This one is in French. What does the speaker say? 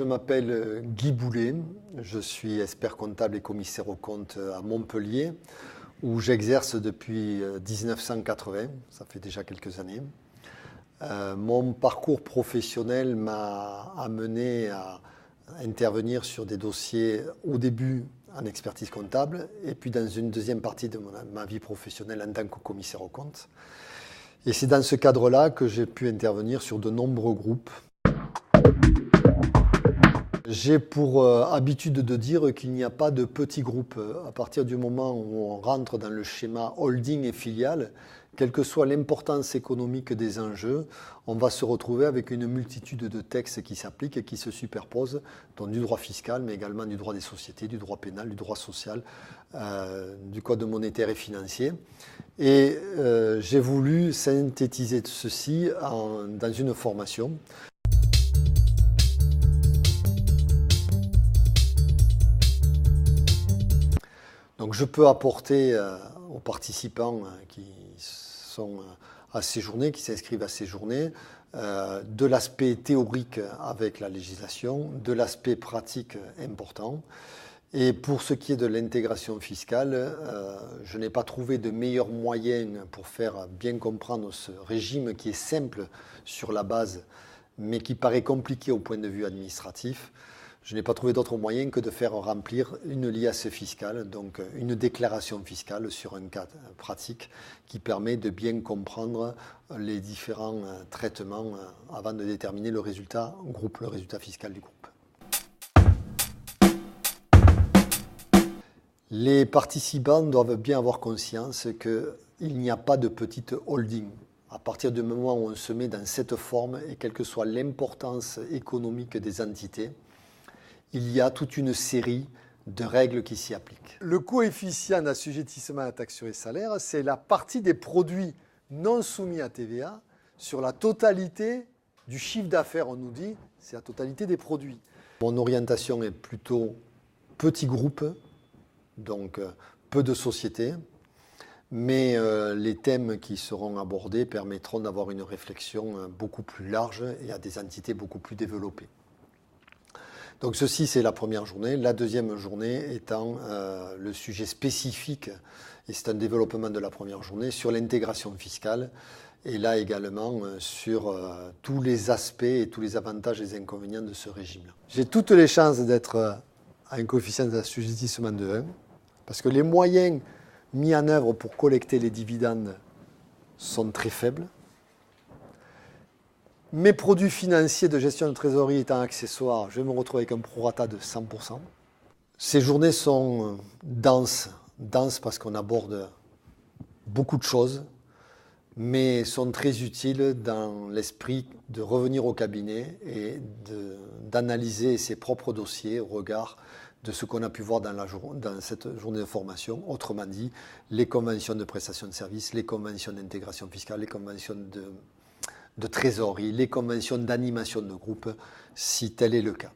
Je m'appelle Guy Boulet, je suis expert comptable et commissaire aux comptes à Montpellier, où j'exerce depuis 1980, ça fait déjà quelques années. Mon parcours professionnel m'a amené à intervenir sur des dossiers au début en expertise comptable et puis dans une deuxième partie de ma vie professionnelle en tant que commissaire aux comptes. Et c'est dans ce cadre-là que j'ai pu intervenir sur de nombreux groupes. J'ai pour habitude de dire qu'il n'y a pas de petits groupes. À partir du moment où on rentre dans le schéma holding et filiale, quelle que soit l'importance économique des enjeux, on va se retrouver avec une multitude de textes qui s'appliquent et qui se superposent, dont du droit fiscal, mais également du droit des sociétés, du droit pénal, du droit social, du code monétaire et financier. Et j'ai voulu synthétiser ceci dans une formation. Donc je peux apporter aux participants qui sont à ces journées, qui s'inscrivent à ces journées, de l'aspect théorique avec la législation, de l'aspect pratique important. Et pour ce qui est de l'intégration fiscale, je n'ai pas trouvé de meilleur moyen pour faire bien comprendre ce régime qui est simple sur la base, mais qui paraît compliqué au point de vue administratif. Je n'ai pas trouvé d'autre moyen que de faire remplir une liasse fiscale, donc une déclaration fiscale sur un cas pratique qui permet de bien comprendre les différents traitements avant de déterminer le résultat groupe, le résultat fiscal du groupe. Les participants doivent bien avoir conscience qu'il n'y a pas de petite holding. À partir du moment où on se met dans cette forme, et quelle que soit l'importance économique des entités, il y a toute une série de règles qui s'y appliquent. Le coefficient d'assujettissement à la taxe sur les salaires, c'est la partie des produits non soumis à TVA sur la totalité du chiffre d'affaires. On nous dit c'est la totalité des produits. Mon orientation est plutôt petit groupe, donc peu de sociétés, mais les thèmes qui seront abordés permettront d'avoir une réflexion beaucoup plus large et à des entités beaucoup plus développées. Donc ceci, c'est la première journée. La deuxième journée étant le sujet spécifique, et c'est un développement de la première journée, sur l'intégration fiscale, et là également sur tous les aspects et tous les avantages et les inconvénients de ce régime-là. J'ai toutes les chances d'être à un coefficient d'assujettissement de 1, parce que les moyens mis en œuvre pour collecter les dividendes sont très faibles. Mes produits financiers de gestion de trésorerie étant accessoires, je vais me retrouver avec un prorata de 100%. Ces journées sont denses parce qu'on aborde beaucoup de choses, mais sont très utiles dans l'esprit de revenir au cabinet et d'analyser ses propres dossiers au regard de ce qu'on a pu voir dans cette journée de formation. Autrement dit, les conventions de prestation de services, les conventions d'intégration fiscale, les conventions de trésorerie, les conventions d'animation de groupe, si tel est le cas.